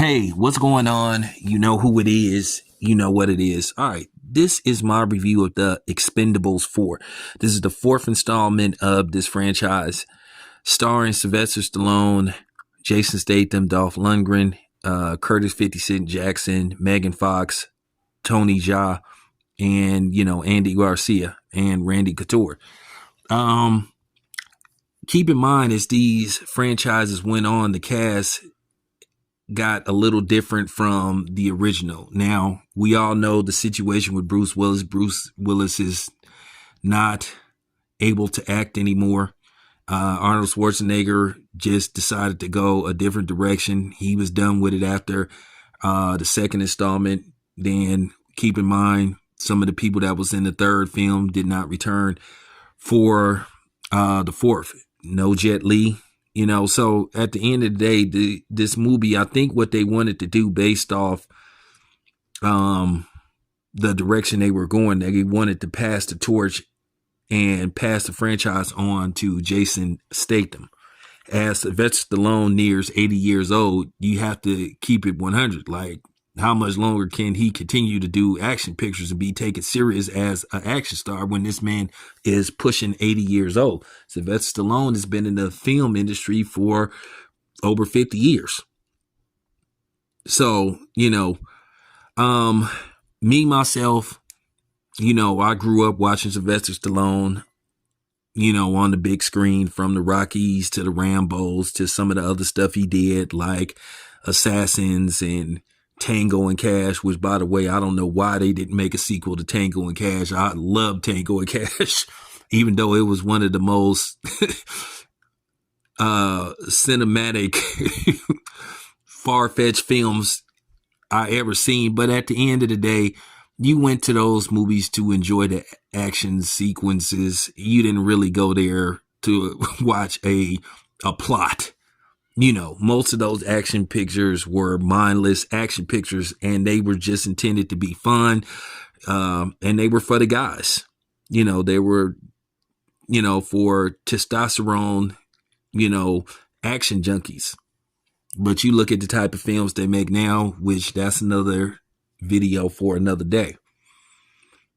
Hey, what's going on? You know who it is. You know what it is. All right. This is my review of the Expendables 4. This is the fourth installment of this franchise, starring Sylvester Stallone, Jason Statham, Dolph Lundgren, Curtis 50 Cent Jackson, Megan Fox, Tony Jaa, and, Andy Garcia and Randy Couture. Keep in mind, as these franchises went on, the cast got a little different from the original. Now, we all know the situation with Bruce Willis. Bruce Willis is not able to act anymore. Arnold Schwarzenegger just decided to go a different direction. He was done with it after the second installment. Then keep in mind, some of the people that was in the third film did not return for the fourth. No Jet Li. So at the end of the day, this movie, I think what they wanted to do based off the direction they were going, they wanted to pass the torch and pass the franchise on to Jason Statham. As Sylvester Stallone nears 80 years old, you have to keep it 100. Like, how much longer can he continue to do action pictures and be taken serious as an action star when this man is pushing 80 years old? Sylvester Stallone has been in the film industry for over 50 years. So, me, myself, I grew up watching Sylvester Stallone, on the big screen, from the Rockies to the Rambos to some of the other stuff he did, like Assassins and Tango and Cash, which, by the way, I don't know why they didn't make a sequel to Tango and Cash. I love Tango and Cash, even though it was one of the most cinematic, far-fetched films I ever seen. But at the end of the day, you went to those movies to enjoy the action sequences. You didn't really go there to watch a plot. Most of those action pictures were mindless action pictures, and they were just intended to be fun. And they were for the guys. They were, for testosterone, action junkies. But you look at the type of films they make now, which that's another video for another day.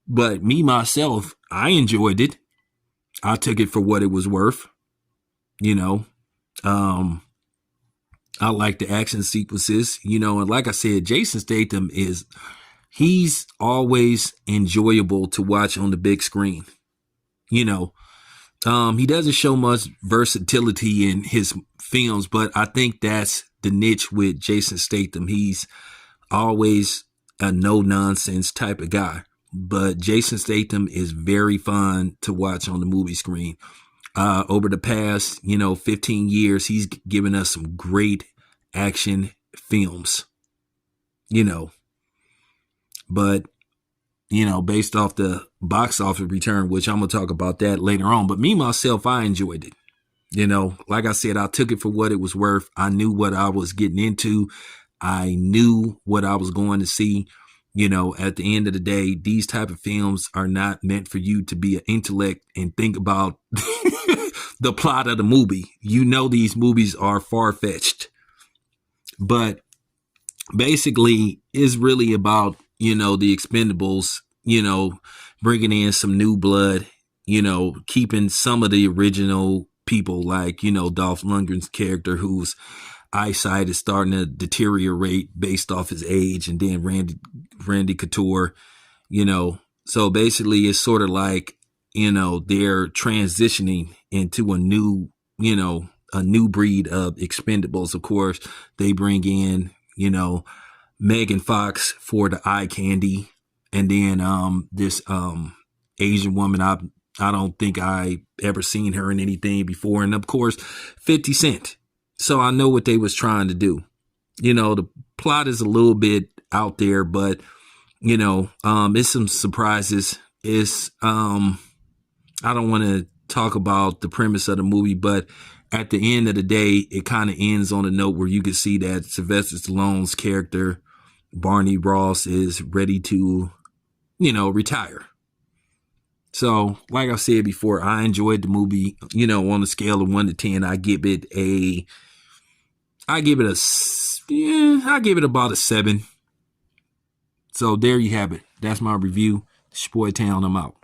But me, myself, I enjoyed it. I took it for what it was worth. I like the action sequences, and like I said, Jason Statham he's always enjoyable to watch on the big screen. He doesn't show much versatility in his films, but I think that's the niche with Jason Statham. He's always a no-nonsense type of guy, but Jason Statham is very fun to watch on the movie screen. Over the past, 15 years, he's given us some great action films, but, based off the box office return, which I'm going to talk about that later on. But me, myself, I enjoyed it. Like I said, I took it for what it was worth. I knew what I was getting into. I knew what I was going to see. At the end of the day, these type of films are not meant for you to be an intellect and think about the plot of the movie. These movies are far-fetched. But basically, it's really about, the Expendables, bringing in some new blood, keeping some of the original people, like, Dolph Lundgren's character, whose eyesight is starting to deteriorate based off his age, and then Randy Couture, so basically it's sort of like, they're transitioning into a new breed of Expendables. Of course, they bring in, Megan Fox for the eye candy, and then this Asian woman, I don't think I ever seen her in anything before, and of course 50 Cent. So I know what they was trying to do. The plot is a little bit out there, but it's some surprises. It's I don't want to talk about the premise of the movie, but at the end of the day, it kind of ends on a note where you can see that Sylvester Stallone's character, Barney Ross, is ready to, retire. So, like I said before, I enjoyed the movie. On a scale of 1 to 10, I give it a Yeah, I give it about a 7. So there you have it. That's my review. It's your boy Town. I'm out.